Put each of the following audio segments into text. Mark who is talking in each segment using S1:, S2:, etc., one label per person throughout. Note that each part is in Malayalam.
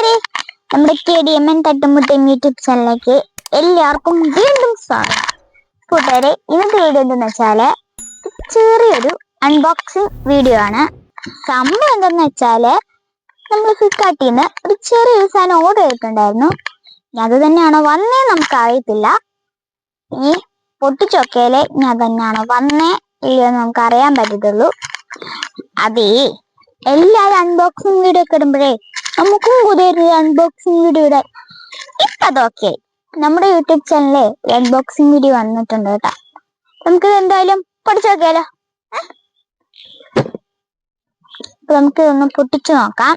S1: കൂട്ടുകാരെ, നമ്മുടെ KDMN തട്ടുമുട്ടയും യൂട്യൂബ് ചാനലിലേക്ക് എല്ലാവർക്കും വീണ്ടും സ്വാഗതം. കൂട്ടുകാരെ, ഇന്നത്തെ വീഡിയോ എന്തെന്ന് വെച്ചാല് ചെറിയൊരു അൺബോക്സിങ് വീഡിയോ ആണ്. സംഭവം എന്തെന്ന് വെച്ചാല് നമ്മൾ ഫ്ലിപ്കാർട്ടിൽ നിന്ന് ഒരു ചെറിയൊരു സാധനം ഓർഡർ ചെയ്തിട്ടുണ്ടായിരുന്നു. അത് തന്നെയാണോ വന്നേ നമുക്ക് അറിയത്തില്ല. ഈ പൊട്ടിച്ചൊക്കയിലെ ഞാൻ തന്നെയാണോ വന്നേ ഇല്ലയോ നമുക്ക് അറിയാൻ പറ്റത്തുള്ളൂ. അതേ, എല്ലാരും അൺബോക്സിങ് വീഡിയോ ഒക്കെ ഇടുമ്പോഴേ നമുക്കും പുതിയൊരു അൺബോക്സിങ് വീഡിയോ ഇടാൻ ഇപ്പൊ അതൊക്കെ നമ്മുടെ യൂട്യൂബ് ചാനലിലെ അൺബോക്സിങ് വീഡിയോ വന്നിട്ടുണ്ട് കേട്ടോ. നമുക്കിത് എന്തായാലും പഠിച്ചു നോക്കിയാലോ. അപ്പൊ നമുക്ക് ഇതൊന്ന് പൊട്ടിച്ചു നോക്കാം.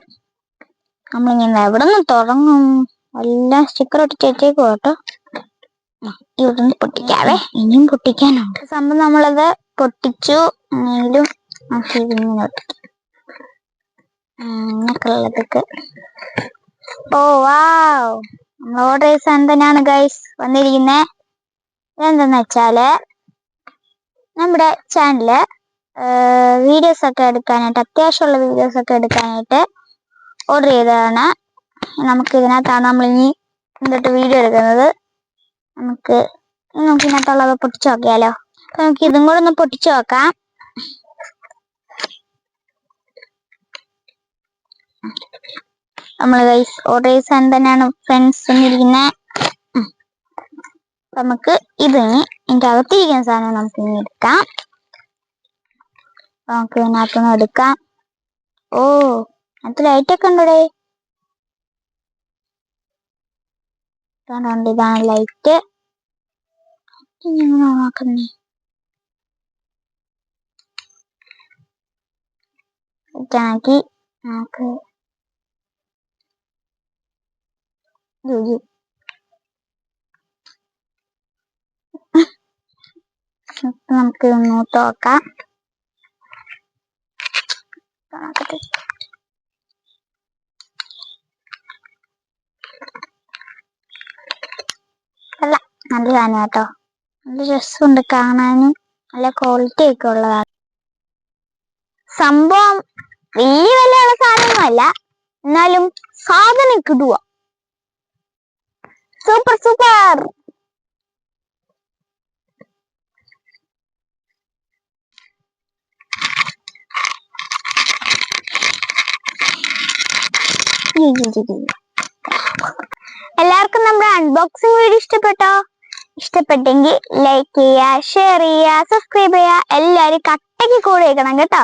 S1: നമ്മളിങ്ങനെ എവിടെ നിന്ന് തുടങ്ങും? എല്ലാം സ്റ്റിക്കർ ഒട്ടിച്ച് വെച്ചേക്കും കേട്ടോ. ഇവിടുന്ന് പൊട്ടിക്കാവേ, ഇനിയും പൊട്ടിക്കാനുണ്ട്. സംഭവം നമ്മളത് പൊട്ടിച്ചു. എങ്കിലും ഇങ്ങനെയുള്ളതൊക്കെ ഓ വാവ്, നമ്മൾ ഓർഡർ ചെയ്ത സാധനം തന്നെയാണ് ഗൈസ് വന്നിരിക്കുന്നത്. ഇതെന്തെന്ന് വെച്ചാല് നമ്മുടെ ചാനലില് വീഡിയോസ് ഒക്കെ എടുക്കാനായിട്ട്, അത്യാവശ്യമുള്ള വീഡിയോസ് ഒക്കെ എടുക്കാനായിട്ട് ഓർഡർ ചെയ്തതാണ്. നമുക്ക് ഇതിനകത്താണ് നമ്മൾ ഇനി എന്നിട്ട് വീഡിയോ എടുക്കുന്നത്. നമുക്ക് ഇതിനകത്തുള്ളത് പൊട്ടിച്ചു നോക്കിയാലോ. നമുക്ക് ഇതും കൂടെ ഒന്ന് പൊട്ടിച്ചു നോക്കാം. നമ്മൾ ഗൈസ് ഓർഡർ ചെയ്ത സാധനം തന്നെയാണ് ഫ്രണ്ട്സ് വന്നിരിക്കുന്നത്. നമുക്ക് ഇതിന് ഇതിന്റെ അകത്തിരിക്കുന്ന സാധനം നമുക്ക് ഇനി എടുക്കാം. നമുക്ക് ഇതിനകത്തുനിന്ന് എടുക്കാം. ഓ, അതിനകത്ത് ലൈറ്റ് ഒക്കെ ഉണ്ടോ? ഇതാണ് ലൈറ്റ്. എങ്ങനെ ഓണാക്കുന്നേ? ഇതാക്കി നമുക്ക് നമുക്ക് നോട്ട് നോക്കാം. അല്ല, നല്ല സാധനം കേട്ടോ. നല്ല രസമുണ്ട് കാണാനും, നല്ല ക്വാളിറ്റി ഒക്കെ ഉള്ളതാണ്. സംഭവം വലിയ വിലയുള്ള സാധനമൊന്നുമല്ല, എന്നാലും സാധനം കിടുക. Super super. എല്ലാവർക്കും നമ്മുടെ അൺബോക്സിംഗ് വീഡിയോ ഇഷ്ടപ്പെട്ടോ? ഇഷ്ടപ്പെട്ടെങ്കിൽ ലൈക്ക് ചെയ്യുക, ഷെയർ ചെയ്യുക, സബ്സ്ക്രൈബ് ചെയ്യുക. എല്ലാവരും കട്ടയ്ക്ക് കൂടെ വെക്കണം കേട്ടോ.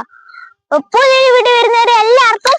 S1: പുതിയൊരു വീഡിയോ വരുന്നവരെ എല്ലാവർക്കും